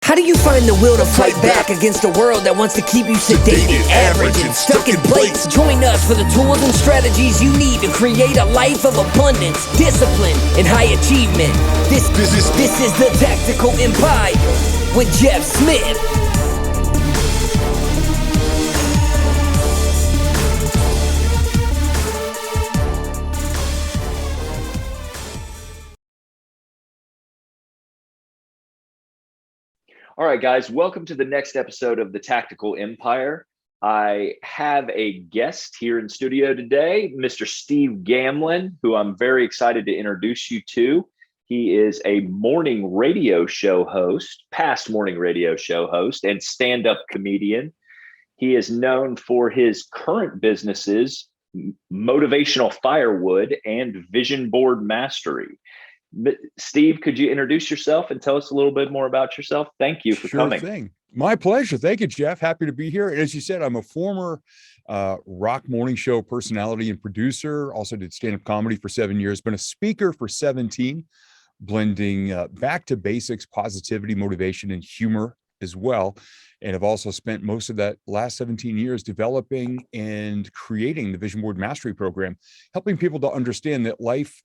How do you find the will to fight back against a world that wants to keep you sedated, average, and stuck in place? Join us for the tools and strategies you need to create a life of abundance, discipline, and high achievement. This is the Tactical Empire with Jeff Smith. All right, guys, welcome to the next episode of the Tactical Empire. I have a guest here in studio today, Mr. Steve Gamlin, who I'm very excited to introduce you to. He is a morning radio show host, past morning radio show host, and stand-up comedian. He is known for his current businesses, Motivational Firewood and Vision Board Mastery. Steve, could you introduce yourself and tell us a little bit more about yourself? Thank you for coming. Sure thing. My pleasure. Thank you, Jeff. Happy to be here. And as you said, I'm a former rock morning show personality and producer. Also did stand-up comedy for 7 years. Been a speaker for 17, blending back to basics, positivity, motivation, and humor as well. And I've also spent most of that last 17 years developing and creating the Vision Board Mastery Program, helping people to understand that life,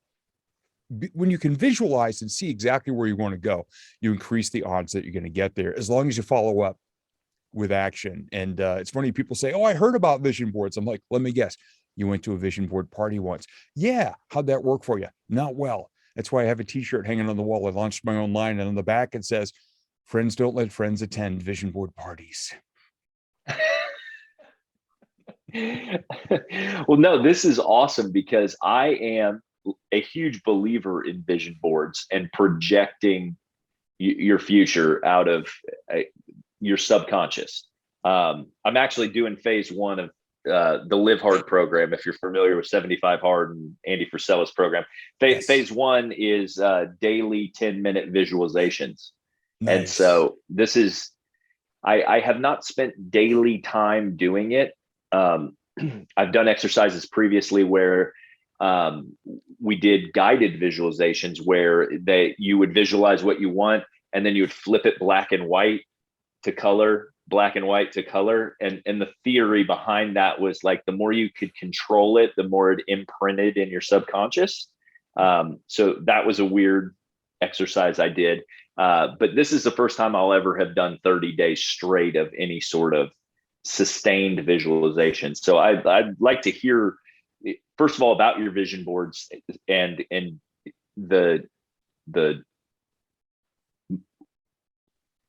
when you can visualize and see exactly where you want to go, you increase the odds that you're going to get there, as long as you follow up with action. And it's funny, people say, "Oh, I heard about vision boards." I'm like, let me guess, you went to a vision board party once. Yeah. How'd that work for you? Not well. That's why I have a t-shirt hanging on the wall. I launched my own line, and on the back it says, "Friends don't let friends attend vision board parties." Well, no, this is awesome because I am a huge believer in vision boards and projecting your future out of your subconscious. I'm actually doing phase one of the Live Hard program. If you're familiar with 75 Hard and Andy Frisella's program, Yes. Phase one is daily 10-minute visualizations. Nice. And so this is, I have not spent daily time doing it. I've done exercises previously where we did guided visualizations where you would visualize what you want, and then you would flip it black and white to color, black and white to color. And the theory behind that was like, the more you could control it, the more it imprinted in your subconscious. So that was a weird exercise I did. But this is the first time I'll ever have done 30 days straight of any sort of sustained visualization. So I'd like to hear, first of all, about your vision boards and the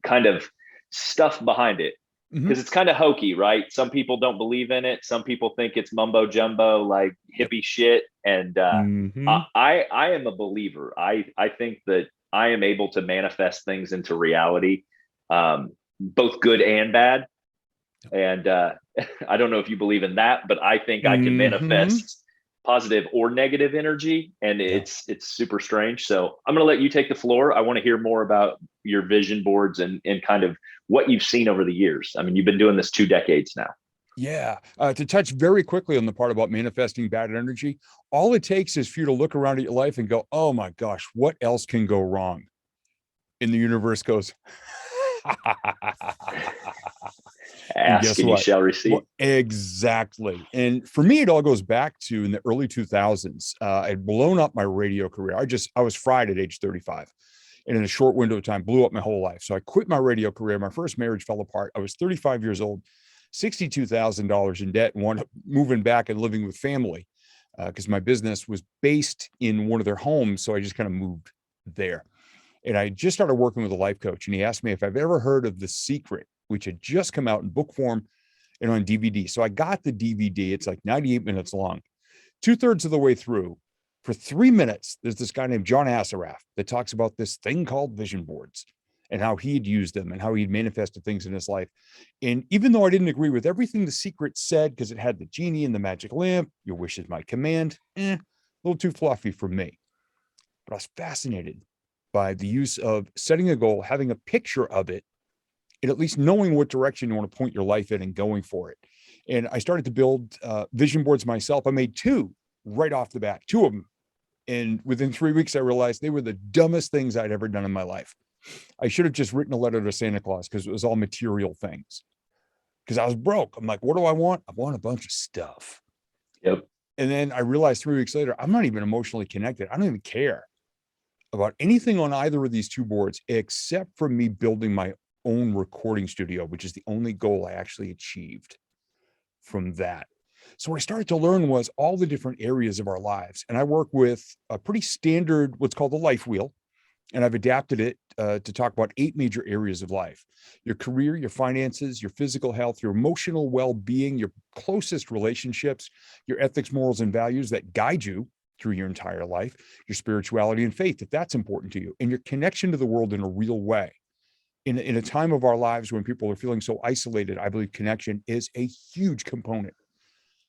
kind of stuff behind it, because it's kind of hokey, right? Some people don't believe in it. Some people think it's mumbo jumbo, like hippie shit. And I am a believer. I think that I am able to manifest things into reality, both good and bad. And I don't know if you believe in that, but I think I can manifest positive or negative energy, and it's super strange. So I'm going to let you take the floor. I want to hear more about your vision boards and kind of what you've seen over the years. I mean, you've been doing this 2 decades now. Yeah. To touch very quickly on the part about manifesting bad energy, all it takes is for you to look around at your life and go, "Oh my gosh, what else can go wrong?" And the universe goes, ask and you shall receive. Well, exactly. And for me, it all goes back to in the early 2000s. I'd blown up my radio career. I was fried at age 35, and in a short window of time, blew up my whole life. So I quit my radio career. My first marriage fell apart. I was 35 years old, $62,000 in debt, and wound up moving back and living with family because my business was based in one of their homes. So I just kind of moved there. And I just started working with a life coach, and he asked me if I've ever heard of The Secret, which had just come out in book form and on DVD. So I got the DVD. It's like 98 minutes long. 2/3 of the way through, for 3 minutes, there's this guy named John Assaraf that talks about this thing called vision boards and how he'd used them and how he'd manifested things in his life. And even though I didn't agree with everything The Secret said, because it had the genie and the magic lamp, your wish is my command, a little too fluffy for me. But I was fascinated by the use of setting a goal, having a picture of it, and at least knowing what direction you want to point your life in and going for it. And I started to build vision boards myself. I made 2 right off the bat, 2 of them. And within 3 weeks, I realized they were the dumbest things I'd ever done in my life. I should have just written a letter to Santa Claus because it was all material things. Because I was broke. I'm like, what do I want? I want a bunch of stuff. Yep. And then I realized 3 weeks later, I'm not even emotionally connected. I don't even care about anything on either of these two boards, except for me building my own recording studio, which is the only goal I actually achieved from that. So what I started to learn was all the different areas of our lives. And I work with a pretty standard, what's called the life wheel. And I've adapted it to talk about 8 major areas of life: your career, your finances, your physical health, your emotional well-being, your closest relationships, your ethics, morals, and values that guide you through your entire life, your spirituality and faith, if that's important to you, and your connection to the world in a real way. In a time of our lives when people are feeling so isolated, I believe connection is a huge component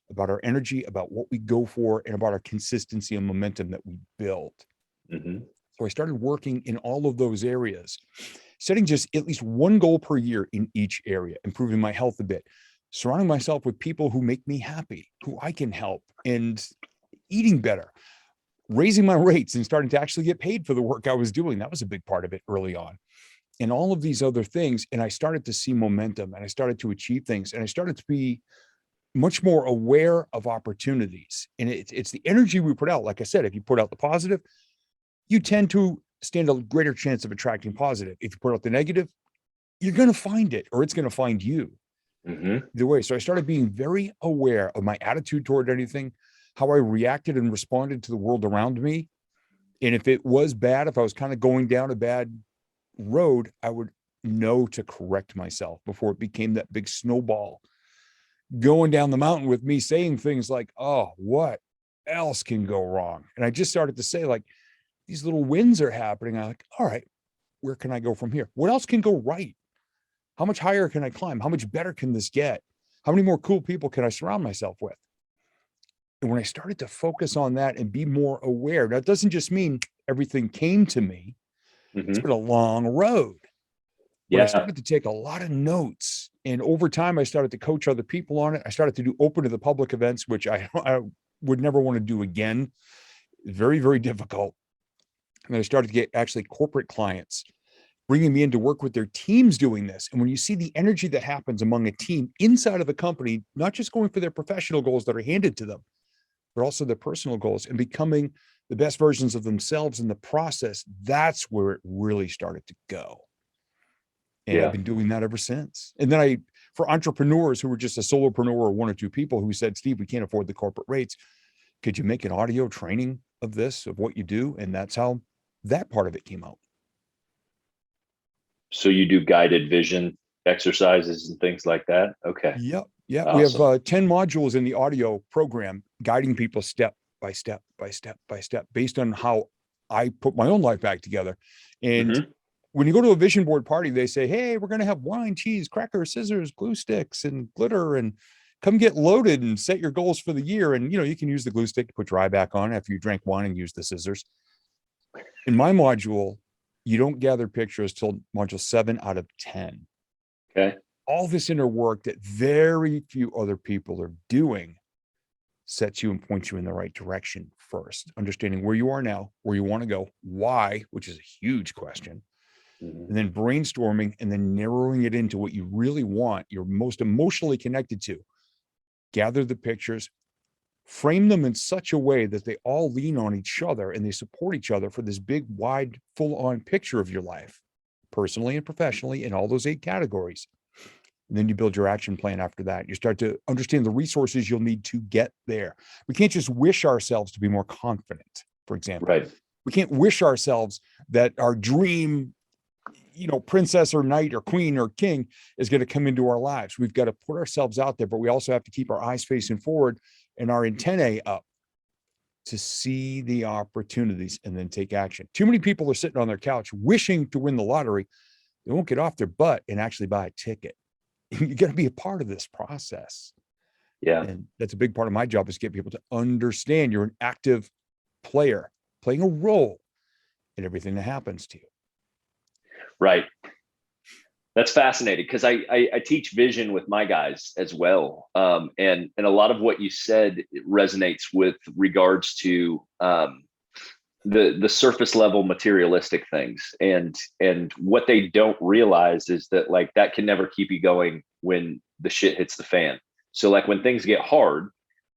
about our energy, about what we go for, and about our consistency and momentum that we build. Mm-hmm. So I started working in all of those areas, setting just at least one goal per year in each area, improving my health a bit, surrounding myself with people who make me happy, who I can help, and eating better, raising my rates and starting to actually get paid for the work I was doing. That was a big part of it early on. And all of these other things. And I started to see momentum, and I started to achieve things, and I started to be much more aware of opportunities. And it's the energy we put out. Like I said, if you put out the positive, you tend to stand a greater chance of attracting positive. If you put out the negative, you're going to find it, or it's going to find you. Mm-hmm. Either way. So I started being very aware of my attitude toward anything, how I reacted and responded to the world around me. And if it was bad, if I was kind of going down a bad road, I would know to correct myself before it became that big snowball going down the mountain with me saying things like, oh, what else can go wrong? And I just started to say, like, these little wins are happening. I'm like, all right, where can I go from here? What else can go right? How much higher can I climb? How much better can this get? How many more cool people can I surround myself with? And when I started to focus on that and be more aware, that doesn't just mean everything came to me. It's Mm-hmm. been a long road. But I Yeah. started to take a lot of notes. And over time, I started to coach other people on it. I started to do open to the public events, which I would never want to do again. Very, very difficult. And I started to get actually corporate clients bringing me in to work with their teams doing this. And when you see the energy that happens among a team inside of the company, not just going for their professional goals that are handed to them, but also their personal goals and becoming the best versions of themselves in the process, that's where it really started to go. And I've been doing that ever since. And then for entrepreneurs who were just a solopreneur or 1 or 2 people who said, Steve, we can't afford the corporate rates. Could you make an audio training of this, of what you do? And that's how that part of it came out. So you do guided vision exercises and things like that? Okay. Yep. Yeah. Awesome. We have 10 modules in the audio program, guiding people step by step by step by step, based on how I put my own life back together. And when you go to a vision board party, they say, hey, we're going to have wine, cheese, crackers, scissors, glue sticks, and glitter, and come get loaded and set your goals for the year. And, you can use the glue stick to put your eye back on after you drank wine and use the scissors. In my module, you don't gather pictures till module 7 out of 10. Okay. All this inner work that very few other people are doing sets you and points you in the right direction first. Understanding where you are now, where you want to go, why, which is a huge question. And then brainstorming and then narrowing it into what you really want, you're most emotionally connected to. Gather the pictures, frame them in such a way that they all lean on each other and they support each other for this big, wide, full-on picture of your life, personally and professionally, in all those 8 categories. And then you build your action plan after that. You start to understand the resources you'll need to get there. We can't just wish ourselves to be more confident, for example. Right. We can't wish ourselves that our dream princess or knight or queen or king is going to come into our lives. We've got to put ourselves out there, but we also have to keep our eyes facing forward and our antennae up to see the opportunities and then take action. Too many people are sitting on their couch wishing to win the lottery. They won't get off their butt and actually buy a ticket. You got to be a part of this process. Yeah. And that's a big part of my job, is to get people to understand you're an active player playing a role in everything that happens to you. Right. That's fascinating, because I teach vision with my guys as well. And a lot of what you said resonates with regards to the surface level materialistic things, and what they don't realize is that like that can never keep you going when the shit hits the fan. So like when things get hard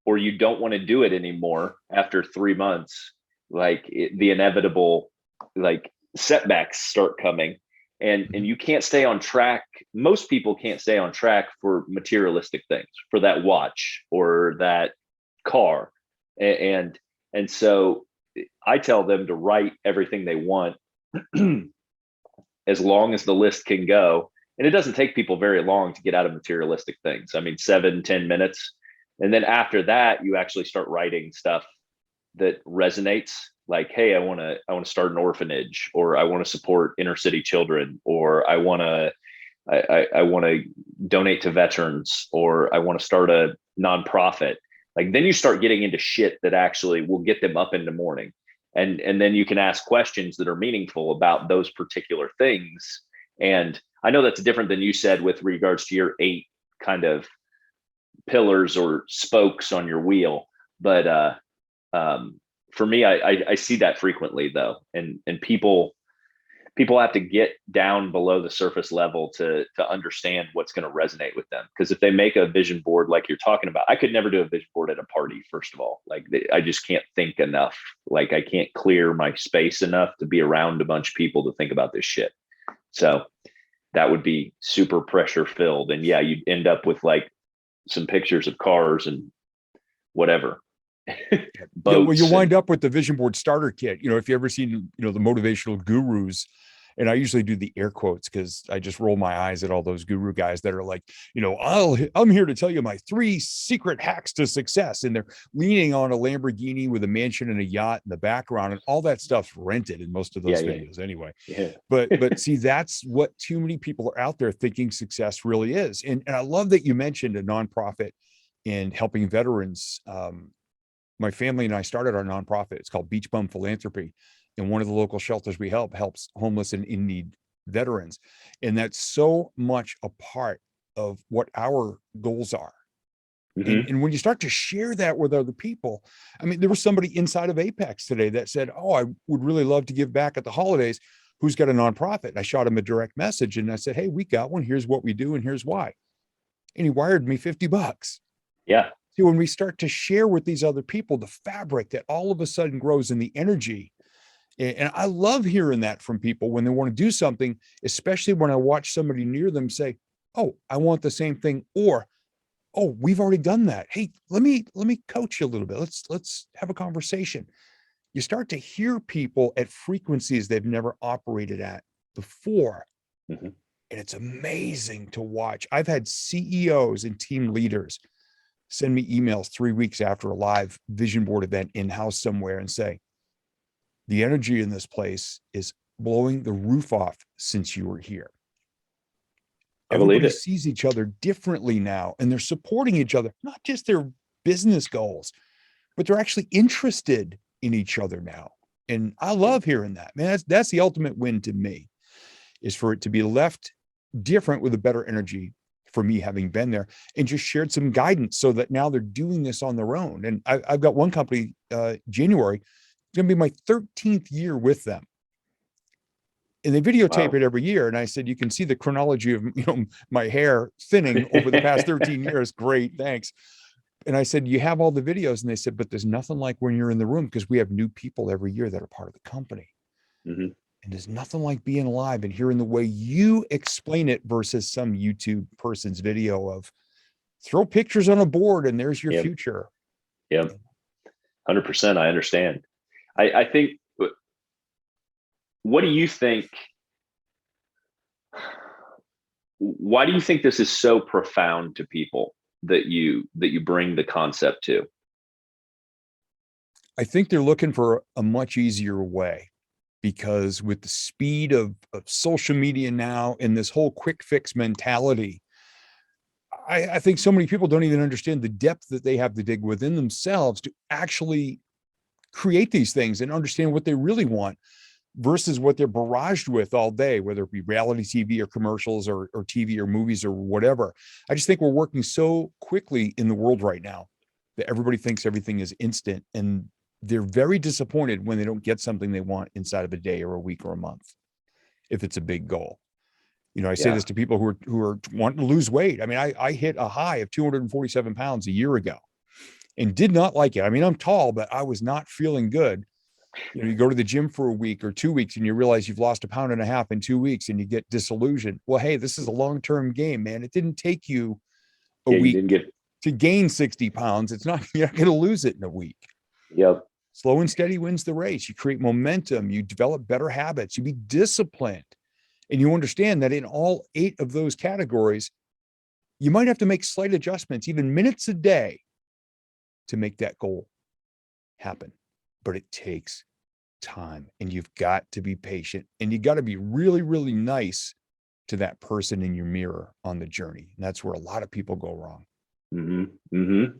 or you don't want to do it anymore after 3 months, like the inevitable like setbacks start coming, and you can't stay on track. Most people can't stay on track for materialistic things, for that watch or that car. And so I tell them to write everything they want as long as the list can go. And it doesn't take people very long to get out of materialistic things. I mean, 7-10 minutes. And then after that, you actually start writing stuff that resonates, like, hey, I want to start an orphanage, or I want to support inner city children, or I want to donate to veterans, or I want to start a nonprofit. Like then you start getting into shit that actually will get them up in the morning. And then you can ask questions that are meaningful about those particular things. And I know that's different than you said with regards to your 8 kind of pillars or spokes on your wheel. But for me, I see that frequently though. And people have to get down below the surface level to understand what's going to resonate with them. Because if they make a vision board like you're talking about, I could never do a vision board at a party. First of all, like I just can't think enough. Like I can't clear my space enough to be around a bunch of people to think about this shit. So that would be super pressure filled. And yeah, you'd end up with like some pictures of cars and whatever. Yeah, well, you wind up with the vision board starter kit. If you ever seen, the motivational gurus, and I usually do the air quotes because I just roll my eyes at all those guru guys that are like, I'm here to tell you my 3 secret hacks to success. And they're leaning on a Lamborghini with a mansion and a yacht in the background, and all that stuff's rented in most of those videos anyway. Yeah. But see, that's what too many people are out there thinking success really is. And I love that you mentioned a nonprofit and helping veterans. My family and I started our nonprofit. It's called Bum Philanthropy. And one of the local shelters we helps homeless and in need veterans. And that's so much a part of what our goals are. Mm-hmm. And when you start to share that with other people, I mean, there was somebody inside of Apex today that said, oh, I would really love to give back at the holidays. Who's got a nonprofit? And I shot him a direct message and I said, hey, we got one. Here's what we do. And here's why. And he wired me $50. Yeah. See, when we start to share with these other people, the fabric that all of a sudden grows in the energy. And I love hearing that from people when they want to do something, especially when I watch somebody near them say, oh, I want the same thing. Or, oh, we've already done that. Hey, let me coach you a little bit. Let's have a conversation. You start to hear people at frequencies they've never operated at before. Mm-hmm. And it's amazing to watch. I've had CEOs and team leaders send me emails 3 weeks after a live vision board event in-house somewhere and say, the energy in this place is blowing the roof off since you were here. Everybody sees each other differently now, and they're supporting each other, not just their business goals, but they're actually interested in each other now. And I love hearing that, man. That's the ultimate win to me, is for it to be left different with a better energy for me, having been there and just shared some guidance so that now they're doing this on their own. And I've got one company, January, it's going to be my 13th year with them. And they videotape it every year. And I said, you can see the chronology of, my hair thinning over the past 13 years. Great. Thanks. And I said, you have all the videos. And they said, but there's nothing like when you're in the room, because we have new people every year that are part of the company. Mm-hmm. And there's nothing like being alive and hearing the way you explain it versus some YouTube person's video of throw pictures on a board and there's your future. Yeah. 100%. I understand. I think, what do you think? Why do you think this is so profound to people that you bring the concept to? I think they're looking for a much easier way, because with the speed of social media now and this whole quick fix mentality, I think so many people don't even understand the depth that they have to dig within themselves to actually create these things and understand what they really want versus what they're barraged with all day, whether it be reality TV or commercials or TV or movies or whatever. I just think we're working so quickly in the world right now that everybody thinks everything is instant. And they're very disappointed when they don't get something they want inside of a day or a week or a month, if it's a big goal. You know, I say this to people who are wanting to lose weight. I mean, I hit a high of 247 pounds a year ago and did not like it. I mean, I'm tall, but I was not feeling good. You know, you go to the gym for a week or 2 weeks and you realize you've lost 1.5 pounds in 2 weeks and you get disillusioned. Well, hey, this is a long-term game, man. It didn't take you a You week didn't get. to gain 60 pounds. It's not, you're not going to lose it in a week. Yep. Slow and steady wins the race. You create momentum, you develop better habits, you be disciplined. And you understand that in all 8 of those categories, you might have to make slight adjustments, even minutes a day, to make that goal happen. But it takes time, and you've got to be patient, and you got to be really, really nice to that person in your mirror on the journey. And that's where a lot of people go wrong. Mm-hmm. Mm-hmm.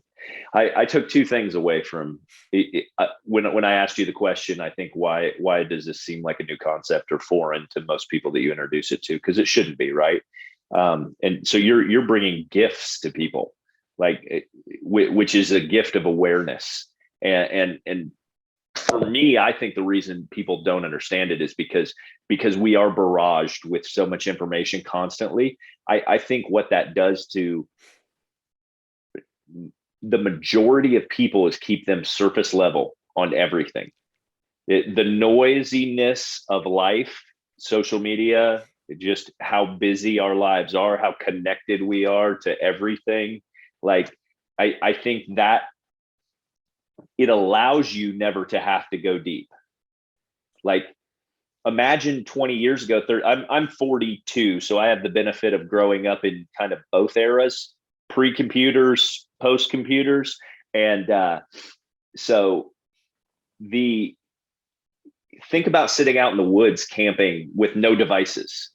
I took 2 things away from it, when I asked you the question. I think why does this seem like a new concept or foreign to most people that you introduce it to? Because it shouldn't be, right? And so you're bringing gifts to people, like which is a gift of awareness. And for me, I think the reason people don't understand it is because we are barraged with so much information constantly. I think what that does to the majority of people is keep them surface level on everything. The noisiness of life, social media, just how busy our lives are, how connected we are to everything. Like, I think that it allows you never to have to go deep. Like, imagine 20 years ago, I'm 42, so I have the benefit of growing up in kind of both eras, pre-computers, post-computers. And so think about sitting out in the woods camping with no devices.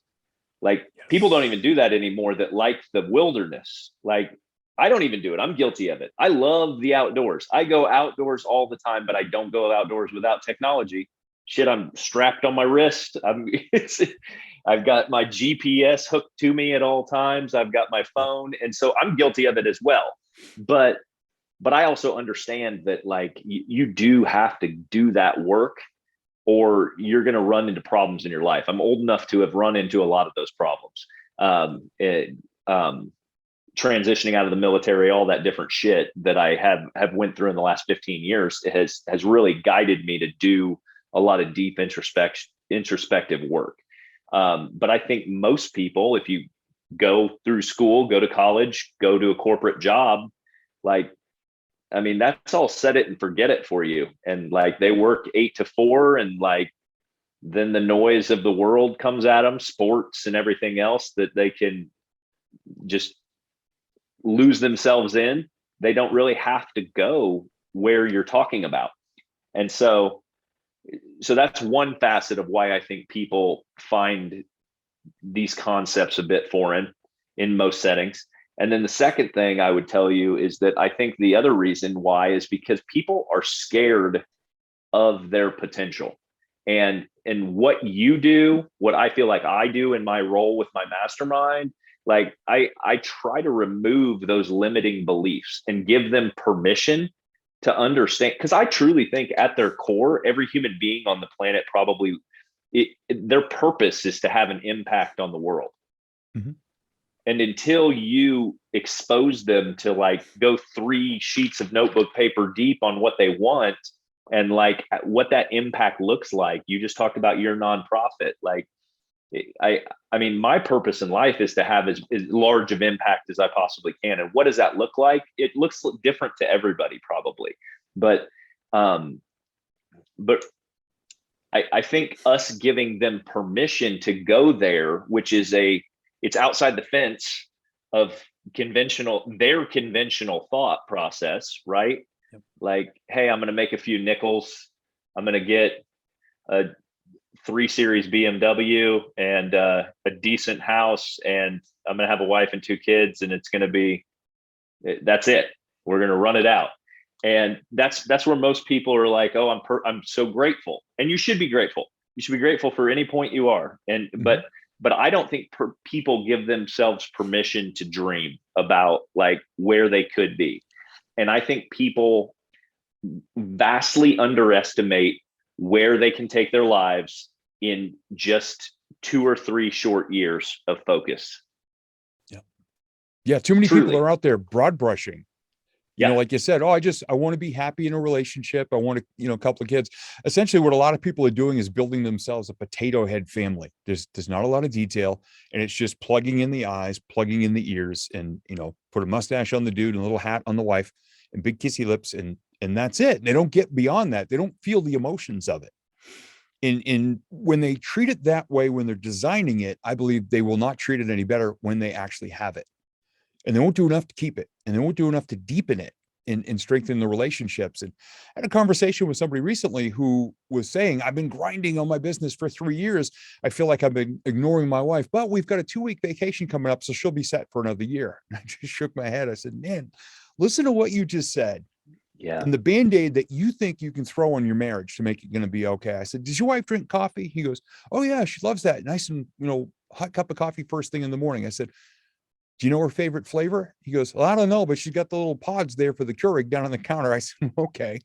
Like, people don't even do that anymore, that like the wilderness. Like, I don't even do it. I'm guilty of it. I love the outdoors. I go outdoors all the time, but I don't go outdoors without technology. Shit, I'm strapped on my wrist. I've got my GPS hooked to me at all times. I've got my phone. And so I'm guilty of it as well. But I also understand that, like, you do have to do that work, or you're going to run into problems in your life. I'm old enough to have run into a lot of those problems. Transitioning out of the military, all that different shit that I have went through in the last 15 years has really guided me to do a lot of deep introspective work. But I think most people, if you go through school, go to college, go to a corporate job, like, I mean, that's all set it and forget it for you. And like, they work 8 to 4, and like, then the noise of the world comes at them, sports and everything else that they can just lose themselves in. They don't really have to go where you're talking about. And so that's one facet of why I think people find these concepts a bit foreign in most settings. And then the second thing I would tell you is that I think the other reason why is because people are scared of their potential. And what you do, what I feel like I do in my role with my mastermind, like, I try to remove those limiting beliefs and give them permission to understand. Because I truly think at their core, every human being on the planet probably, their purpose is to have an impact on the world. Mm-hmm. And until you expose them to, like, go 3 sheets of notebook paper deep on what they want and like what that impact looks like. You just talked about your nonprofit. Like, I mean, my purpose in life is to have as large of impact as I possibly can. And what does that look like? It looks different to everybody, probably. But I think us giving them permission to go there, which is it's outside the fence of their conventional thought process, right? Yep. Like, hey, I'm going to make a few nickels. I'm going to get a 3 Series BMW and a decent house, and I'm going to have a wife and 2 kids, and it's going to be, that's it. We're going to run it out. And that's where most people are like, oh, I'm so grateful. And you should be grateful. You should be grateful for any point you are. And, mm-hmm. But I don't think people give themselves permission to dream about, like, where they could be. And I think people vastly underestimate where they can take their lives in just 2 or 3 short years of focus. Yeah. Yeah. Too many Truly. people are out there broad brushing. You know, Yeah. like you said, I want to be happy in a relationship. I want to, a couple of kids. Essentially, what a lot of people are doing is building themselves a potato head family. There's not a lot of detail, and it's just plugging in the eyes, plugging in the ears, and put a mustache on the dude and a little hat on the wife, and big kissy lips, and that's it. They don't get beyond that. They don't feel the emotions of it. In when they treat it that way, when they're designing it, I believe they will not treat it any better when they actually have it. And they won't do enough to keep it, and they won't do enough to deepen it and strengthen the relationships. And I had a conversation with somebody recently who was saying, I've been grinding on my business for 3 years. I feel like I've been ignoring my wife, but we've got a 2-week vacation coming up, so she'll be set for another year. And I just shook my head. I said, man, listen to what you just said. Yeah. And the Band-Aid that you think you can throw on your marriage to make it going to be okay. I said, does your wife drink coffee? He goes, oh yeah, she loves that. Nice and, hot cup of coffee first thing in the morning. I said, do you know her favorite flavor? He goes, well, I don't know, but she's got the little pods there for the Keurig down on the counter. I said, okay.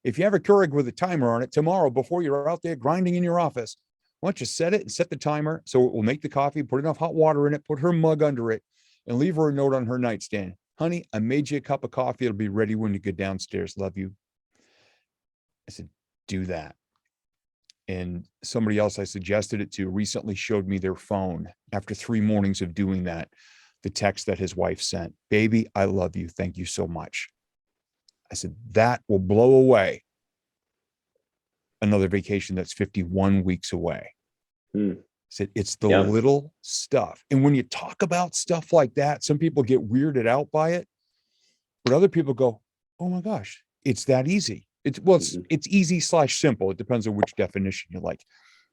If you have a Keurig with a timer on it tomorrow, before you're out there grinding in your office, why don't you set it and set the timer so it will make the coffee, put enough hot water in it, put her mug under it, and leave her a note on her nightstand. Honey, I made you a cup of coffee. It'll be ready when you get downstairs. Love you. I said, do that. And somebody else I suggested it to recently showed me their phone after 3 mornings of doing that. The text that his wife sent, baby, I love you. Thank you so much. I said, that will blow away another vacation that's 51 weeks away. I said, it's the little stuff. And when you talk about stuff like that, some people get weirded out by it, but other people go, oh my gosh, it's that easy. It's easy/simple. It depends on which definition you like.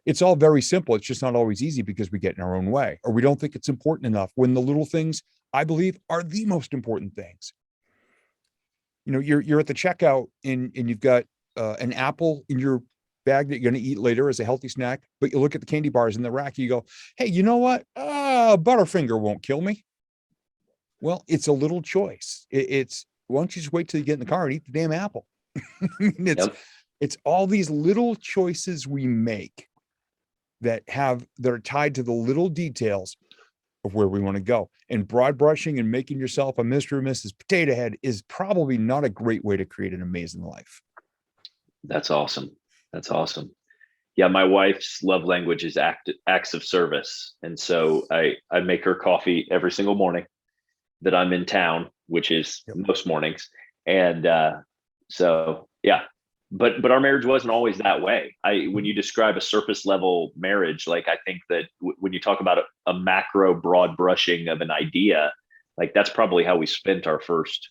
It's all very simple. It's just not always easy because we get in our own way, or we don't think it's important enough, when the little things, I believe, are the most important things. You're at the checkout and you've got an apple in your bag that you're going to eat later as a healthy snack, but you look at the candy bars in the rack, you go, hey, you know what? Butterfinger won't kill me. Well, it's a little choice. It's why don't you just wait till you get in the car and eat the damn apple? I mean, it's all these little choices we make that are tied to the little details of where we want to go. And broad brushing and making yourself a Mr. or Mrs. Potato Head is probably not a great way to create an amazing life. That's awesome. That's awesome. Yeah, my wife's love language is acts of service. And so I make her coffee every single morning that I'm in town, which is most mornings. And so, yeah. But our marriage wasn't always that way. When you describe a surface level marriage, like I think that when you talk about a macro broad brushing of an idea, like that's probably how we spent our first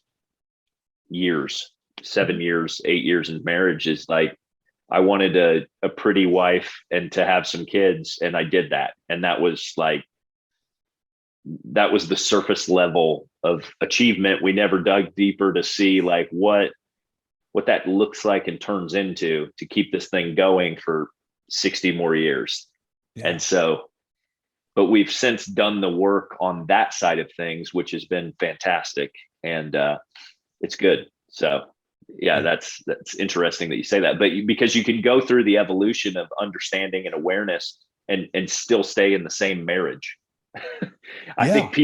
years, 7 years, 8 years in marriage. Is like, I wanted a pretty wife and to have some kids, and I did that. And that was the surface level of achievement. We never dug deeper to see like what that looks like and turns into to keep this thing going for 60 more years. Yeah. And so, but we've since done the work on that side of things, which has been fantastic. And it's good. So yeah, that's interesting that you say that, but because you can go through the evolution of understanding and awareness and still stay in the same marriage. I think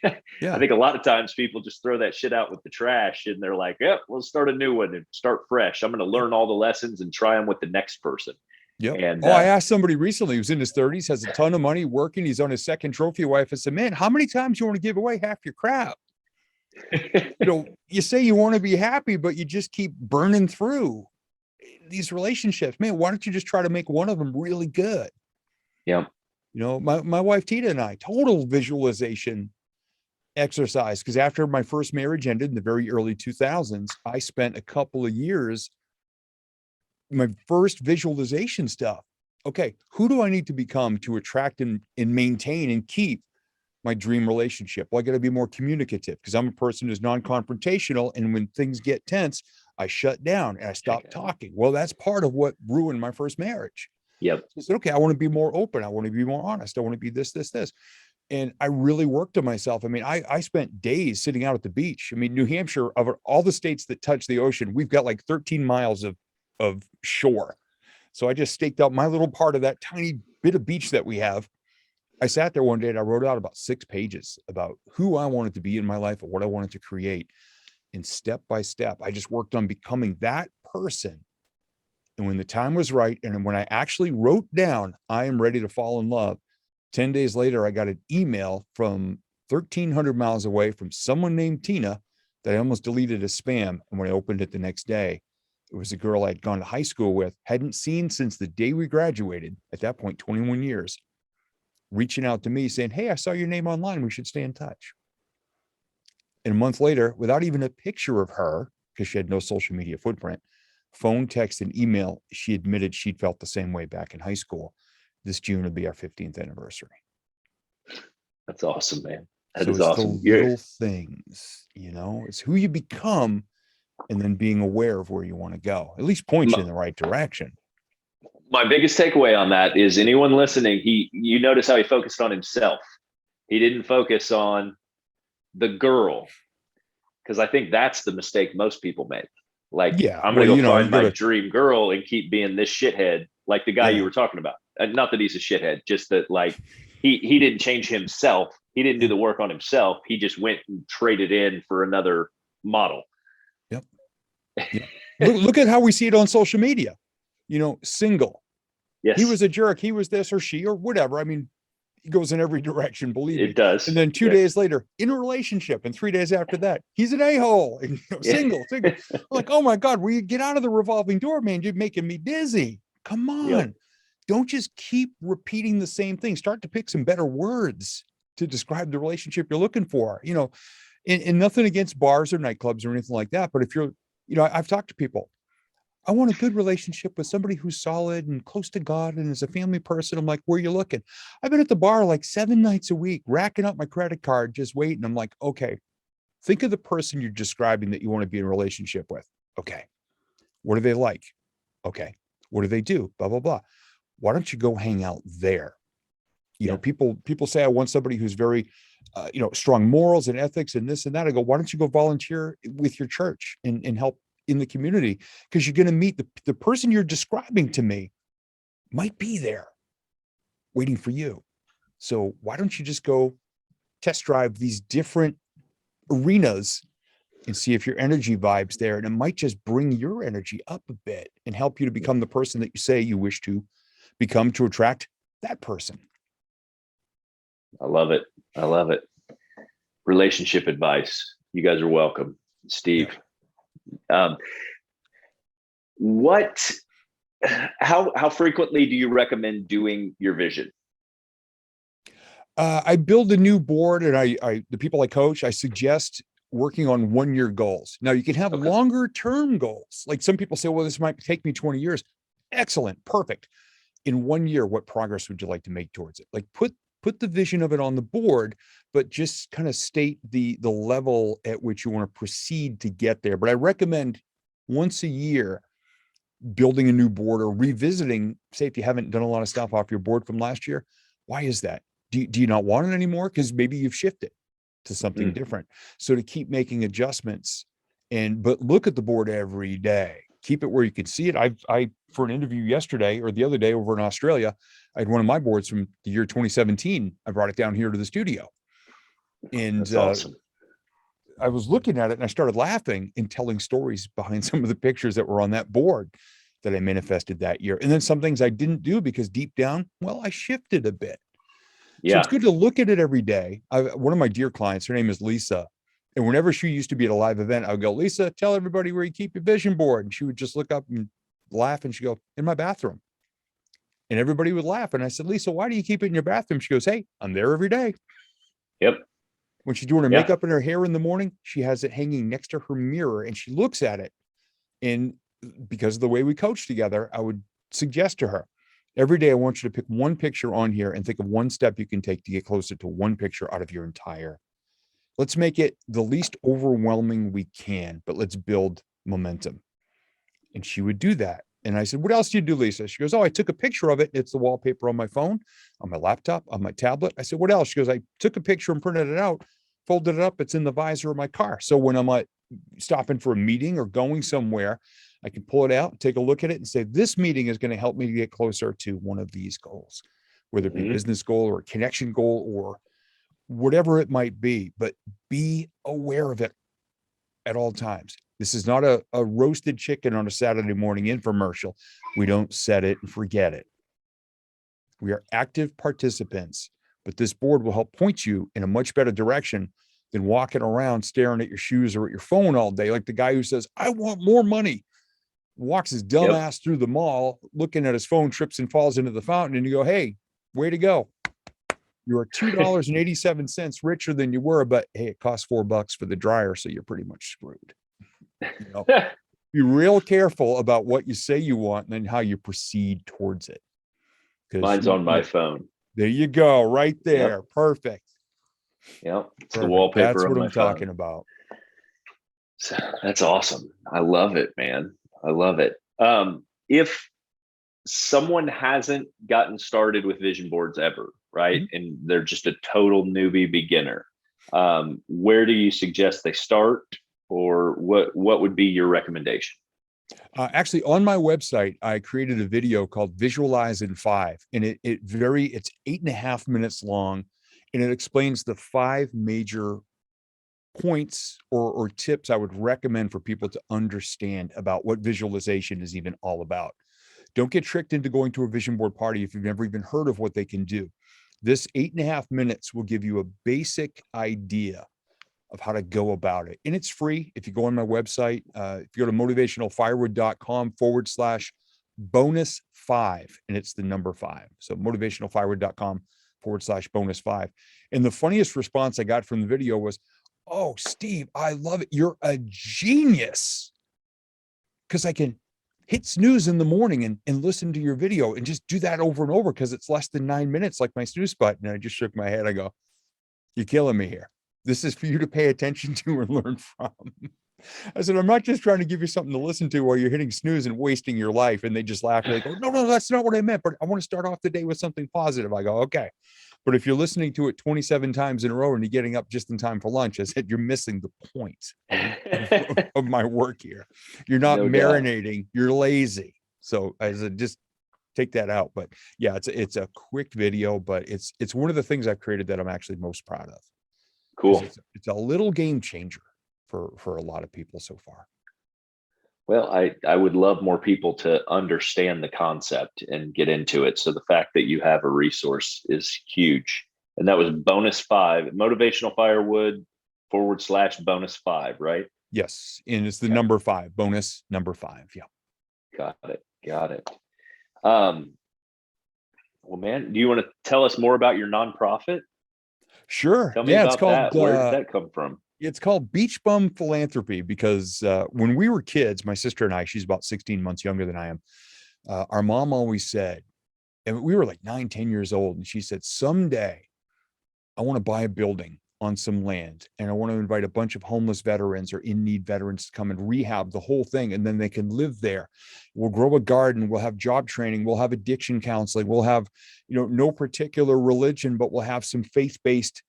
I think a lot of times people just throw that shit out with the trash and they're like, yep, we'll start a new one and start fresh. I'm going to learn all the lessons and try them with the next person. Yeah. And I asked somebody recently who's in his 30s, has a ton of money, working. He's on his second trophy wife. I said, man, how many times do you want to give away half your crap? You say you want to be happy, but you just keep burning through these relationships. Man, why don't you just try to make one of them really good? Yeah. My wife Tita and I, total visualization exercise, because after my first marriage ended in the very early 2000s, I spent a couple of years, my first visualization stuff. Okay, who do I need to become to attract and maintain and keep my dream relationship? Well, I got to be more communicative because I'm a person who's non-confrontational. And when things get tense, I shut down and I stop talking. Well, that's part of what ruined my first marriage. Yep. So I said, okay, I want to be more open. I want to be more honest. I want to be this. And I really worked on myself. I mean, I spent days sitting out at the beach. I mean, New Hampshire, of all the states that touch the ocean, we've got like 13 miles of shore. So I just staked out my little part of that tiny bit of beach that we have. I sat there one day and I wrote out about 6 pages about who I wanted to be in my life and what I wanted to create. And step by step, I just worked on becoming that person. And when the time was right, and when I actually wrote down, I am ready to fall in love, 10 days later, I got an email from 1,300 miles away from someone named Tina that I almost deleted as spam. And when I opened it the next day, it was a girl I'd gone to high school with, hadn't seen since the day we graduated, at that point, 21 years, reaching out to me saying, hey, I saw your name online. We should stay in touch. And a month later, without even a picture of her, because she had no social media footprint, phone, text, and email, she admitted she'd felt the same way back in high school. This June will be our 15th anniversary. That's awesome, man. That so is it's awesome. the little things, it's who you become, and then being aware of where you want to go, at least point you in the right direction. My biggest takeaway on that is anyone listening, you notice how he focused on himself. He didn't focus on the girl, because I think that's the mistake most people make. Like, yeah, I'm going to go find my dream girl and keep being this shithead, like the guy you were talking about. Not that he's a shithead, just that like he didn't change himself. He didn't do the work on himself. He just went and traded in for another model. Yep. Look at how we see it on social media. Single. Yes. He was a jerk. He was this or she or whatever. I mean, he goes in every direction, believe me. It does. And then 2 days later, in a relationship, and 3 days after that, he's an a-hole. And, single. I'm like, oh my God, will you get out of the revolving door, man? You're making me dizzy. Come on. Yep. Don't just keep repeating the same thing. Start to pick some better words to describe the relationship you're looking for. And nothing against bars or nightclubs or anything like that. But if you're, I've talked to people. I want a good relationship with somebody who's solid and close to God and is a family person. I'm like, where are you looking? I've been at the bar like 7 nights a week, racking up my credit card, just waiting. I'm like, okay, think of the person you're describing that you want to be in a relationship with. Okay. What do they like? Okay. What do they do? Blah, blah, blah. Why don't you go hang out there? People say, I want somebody who's very, strong morals and ethics and this and that. I go, why don't you go volunteer with your church and help in the community? Because you're going to meet the person you're describing to me might be there waiting for you. So why don't you just go test drive these different arenas and see if your energy vibe's there? And it might just bring your energy up a bit and help you to become the person that you say you wish to become, to attract that person. I love it. I love it. Relationship advice. You guys are welcome. Steve. Yeah. How frequently do you recommend doing your vision? I build a new board, and the people I coach, I suggest working on 1-year goals. Now you can have longer term goals. Like some people say, well, this might take me 20 years. Excellent. Perfect. In 1 year, what progress would you like to make towards it? Like put the vision of it on the board, but just kind of state the level at which you want to proceed to get there. But I recommend once a year building a new board or revisiting, say, if you haven't done a lot of stuff off your board from last year. Why is that? Do you not want it anymore? Because maybe you've shifted to something different. So to keep making adjustments but look at the board every day. Keep it where you can see it. I for an interview yesterday or the other day over in Australia, I had one of my boards from the year 2017. I brought it down here to the studio. And that's awesome. I was looking at it and I started laughing and telling stories behind some of the pictures that were on that board that I manifested that year. And then some things I didn't do because deep down, well, I shifted a bit. Yeah. So it's good to look at it every day. One of my dear clients, her name is Lisa. And whenever she used to be at a live event, I would go, Lisa, tell everybody where you keep your vision board. And she would just look up and laugh. And she'd go, in my bathroom. And everybody would laugh. And I said, Lisa, why do you keep it in your bathroom? She goes, hey, I'm there every day. Yep. When she's doing her makeup and her hair in the morning, she has it hanging next to her mirror and she looks at it. And because of the way we coach together, I would suggest to her, every day I want you to pick one picture on here and think of one step you can take to get closer to one picture out of your entire. Let's make it the least overwhelming we can, but let's build momentum. And she would do that. And I said, what else do you do, Lisa? She goes, oh, I took a picture of it. It's the wallpaper on my phone, on my laptop, on my tablet. I said, what else? She goes, I took a picture and printed it out, folded it up. It's in the visor of my car. So when I'm like stopping for a meeting or going somewhere, I can pull it out, take a look at it and say, this meeting is going to help me get closer to one of these goals, whether it be a business goal or a connection goal or whatever it might be, but be aware of it at all times. This is not a roasted chicken on a Saturday morning infomercial. We don't set it and forget it. We are active participants, but this board will help point you in a much better direction than walking around staring at your shoes or at your phone all day. Like the guy who says, I want more money, walks his dumb ass through the mall, looking at his phone, trips and falls into the fountain. And you go, hey, way to go. You are $2.87 richer than you were, but hey, it costs $4 for the dryer. So you're pretty much screwed. You know, be real careful about what you say you want and then how you proceed towards it. Mine's on my phone. There you go. Right there. Yep. Perfect. Yep. It's Perfect. the wallpaper. That's on what my I'm phone. talking about. So that's awesome. I love it, man. I love it. If someone hasn't gotten started with vision boards ever, right? And they're just a total newbie beginner, where do you suggest they start, or what would be your recommendation? Actually, on my website, I created a video called Visualize in 5, and it's 8.5 minutes long, and it explains the 5 major points or tips I would recommend for people to understand about what visualization is even all about. Don't get tricked into going to a vision board party if you've never even heard of what they can do. This 8.5 minutes will give you a basic idea of how to go about it. And it's free. If you go on my website, if you go to motivationalfirewood.com/bonus5, and it's the number 5. So motivationalfirewood.com/bonus5. And the funniest response I got from the video was, oh, Steve, I love it. You're a genius. Because I can hit snooze in the morning and listen to your video and just do that over and over because it's less than 9 minutes, like my snooze button. And I just shook my head. I go, you're killing me here. This is for you to pay attention to and learn from. I said, I'm not just trying to give you something to listen to while you're hitting snooze and wasting your life. And they just laugh. And they go, no, that's not what I meant. But I want to start off the day with something positive. I go, okay. But if you're listening to it 27 times in a row and you're getting up just in time for lunch, I said, you're missing the point of my work here. You're not marinating, you're lazy. So I said, just take that out. But yeah, it's a quick video, but it's one of the things I've created that I'm actually most proud of. Cool. It's a little game changer for a lot of people so far. Well, I would love more people to understand the concept and get into it. So the fact that you have a resource is huge. And that was bonus 5, motivational firewood /bonus5, right? Yes. And it's the number 5, bonus number 5. Yeah. Got it. Well, man, do you want to tell us more about your nonprofit? Sure. Tell me about that. Where did that come from? It's called Bum Philanthropy because when we were kids, my sister and I, she's about 16 months younger than I am. Our mom always said, and we were like 9-10 years old. And she said, someday I want to buy a building on some land and I want to invite a bunch of homeless veterans or in need veterans to come and rehab the whole thing. And then they can live there. We'll grow a garden. We'll have job training. We'll have addiction counseling. We'll have, no particular religion, but we'll have some faith-based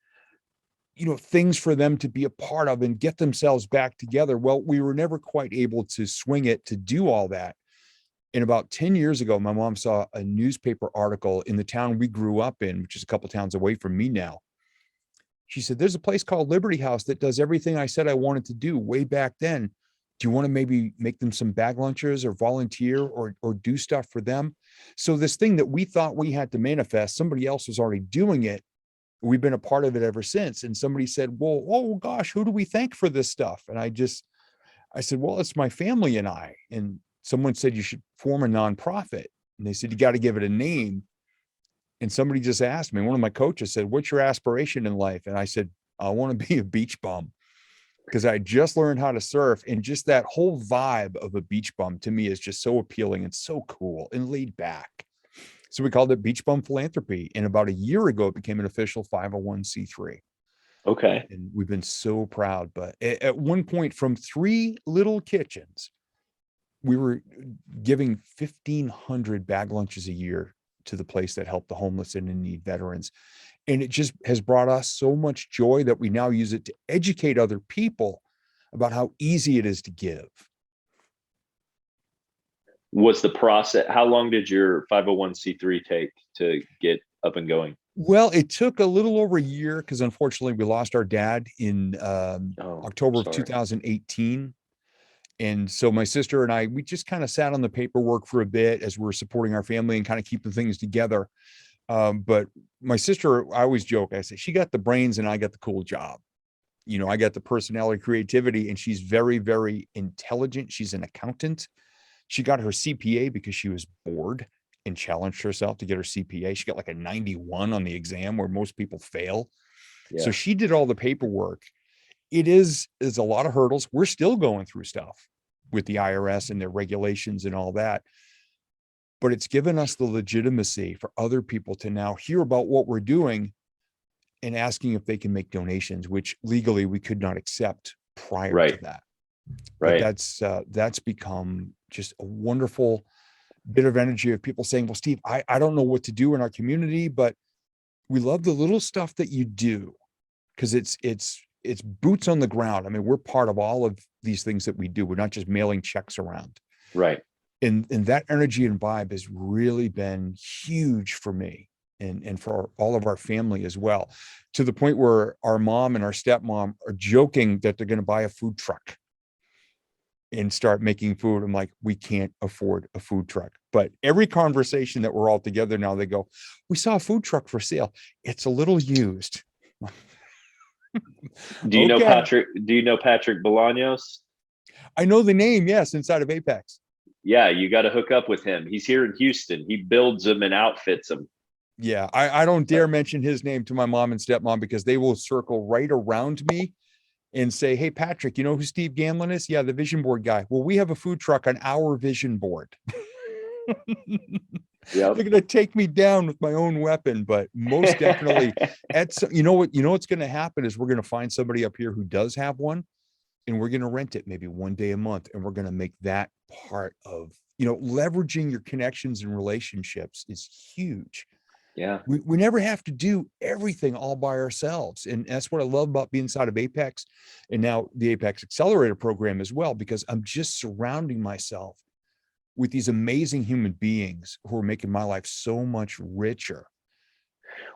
things for them to be a part of and get themselves back together. Well, we were never quite able to swing it to do all that. And about 10 years ago, my mom saw a newspaper article in the town we grew up in, which is a couple towns away from me now. She said, there's a place called Liberty House that does everything I said I wanted to do way back then. Do you want to maybe make them some bag lunches or volunteer or do stuff for them? So this thing that we thought we had to manifest, somebody else was already doing it. We've been a part of it ever since. And somebody said, well, oh gosh, who do we thank for this stuff? And I said, well, it's my family and I. And someone said, you should form a nonprofit. And they said, you got to give it a name. And somebody just asked me, one of my coaches said, what's your aspiration in life? And I said, I want to be a beach bum because I just learned how to surf. And just that whole vibe of a beach bum to me is just so appealing and so cool and laid back. So we called it Bum Philanthropy. And about a year ago, it became an official 501c3. Okay. And we've been so proud. But at one point, from 3 little kitchens, we were giving 1,500 bag lunches a year to the place that helped the homeless and in need veterans. And it just has brought us so much joy that we now use it to educate other people about how easy it is to give. Was the process, how long did your 501c3 take to get up and going? Well, it took a little over a year because unfortunately we lost our dad in October of 2018. And so my sister and I, we just kind of sat on the paperwork for a bit as we're supporting our family and kind of keeping things together. But my sister, I always joke, I say, she got the brains and I got the cool job. You know, I got the personality, creativity, and she's very, very intelligent. She's an accountant. She got her CPA because she was bored and challenged herself to get her CPA. She got like a 91 on the exam where most people fail. Yeah. So she did all the paperwork. It is a lot of hurdles. We're still going through stuff with the IRS and their regulations and all that. But it's given us the legitimacy for other people to now hear about what we're doing and asking if they can make donations, which legally we could not accept prior to that. Right. But that's become just a wonderful bit of energy of people saying, well, Steve, I don't know what to do in our community, but we love the little stuff that you do because it's boots on the ground. I mean, we're part of all of these things that we do. We're not just mailing checks around. Right. And that energy and vibe has really been huge for me and for all of our family as well, to the point where our mom and our stepmom are joking that they're going to buy a food truck and start making food. I'm like, we can't afford a food truck. But every conversation that we're all together now, they go, we saw a food truck for sale. It's a little used. Do you know Patrick? Do you know Patrick Bolaños? I know the name, yes, inside of Apex. Yeah, you got to hook up with him. He's here in Houston. He builds them and outfits them. Yeah, I don't dare mention his name to my mom and stepmom because they will circle right around me and say, hey, Patrick, you know who Steve Gamlin is? Yeah, the vision board guy. Well, we have a food truck on our vision board. They're going to take me down with my own weapon, but most definitely you know what's going to happen is we're going to find somebody up here who does have one and we're going to rent it maybe one day a month. And we're going to make that part of, leveraging your connections and relationships is huge. Yeah. We never have to do everything all by ourselves. And that's what I love about being inside of Apex and now the Apex Accelerator program as well, because I'm just surrounding myself with these amazing human beings who are making my life so much richer.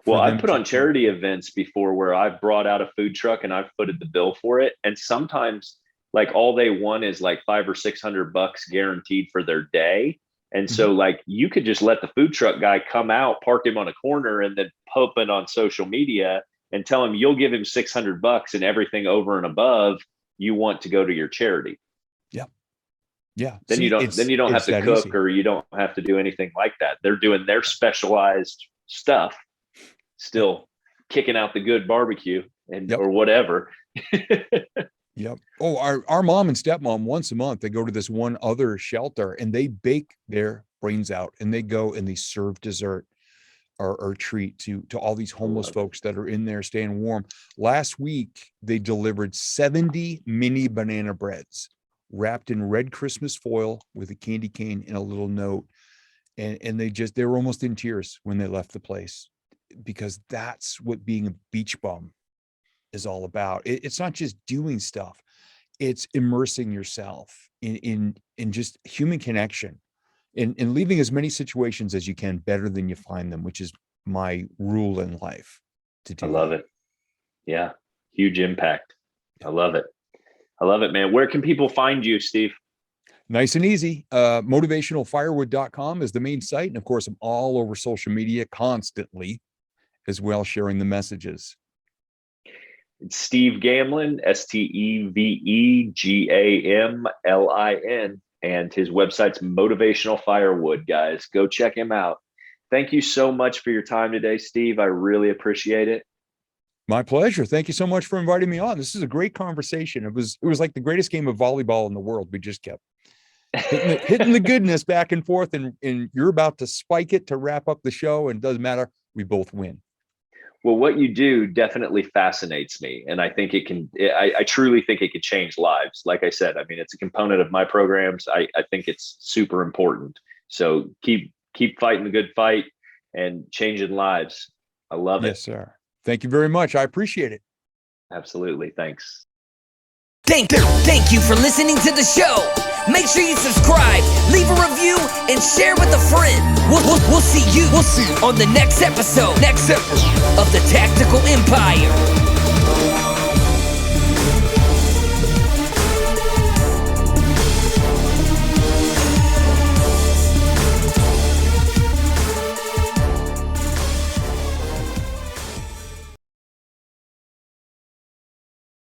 Well, I've put on charity events before where I've brought out a food truck and I've footed the bill for it. And sometimes like all they want is like $500 or $600 guaranteed for their day. And so like you could just let the food truck guy come out, park him on a corner and then post it on social media and tell him you'll give him $600 and everything over and above you want to go to your charity. Yeah. Yeah. Then you don't have to cook or you don't have to do anything like that. They're doing their specialized stuff, still kicking out the good barbecue and or whatever. Yep. Oh, our mom and stepmom once a month, they go to this one other shelter and they bake their brains out and they go and they serve dessert or treat to all these homeless folks that are in there staying warm. Last week, they delivered 70 mini banana breads wrapped in red Christmas foil with a candy cane and a little note. And they were almost in tears when they left the place because that's what being a beach bum is all about. It's not just doing stuff. It's immersing yourself in just human connection and leaving as many situations as you can better than you find them, which is my rule in life to do. I love it. Yeah. Huge impact. I love it. I love it, man. Where can people find you, Steve? Nice and easy. Motivationalfirewood.com is the main site. And of course, I'm all over social media constantly as well, sharing the messages. It's Steve Gamlin, SteveGamlin, and his website's Motivational Firewood, guys. Go check him out. Thank you so much for your time today, Steve. I really appreciate it. My pleasure. Thank you so much for inviting me on. This is a great conversation. It was like the greatest game of volleyball in the world. We just kept hitting the goodness back and forth, and you're about to spike it to wrap up the show, and it doesn't matter. We both win. Well, what you do definitely fascinates me. And I think it can, I truly think it could change lives. Like I said, I mean, it's a component of my programs. I think it's super important. So keep fighting the good fight and changing lives. I love it. Yes, sir. Thank you very much. I appreciate it. Absolutely. Thanks. Thank you for listening to the show. Make sure you subscribe, leave a review, and share with a friend. We'll see you on the next episode of the Tactical Empire.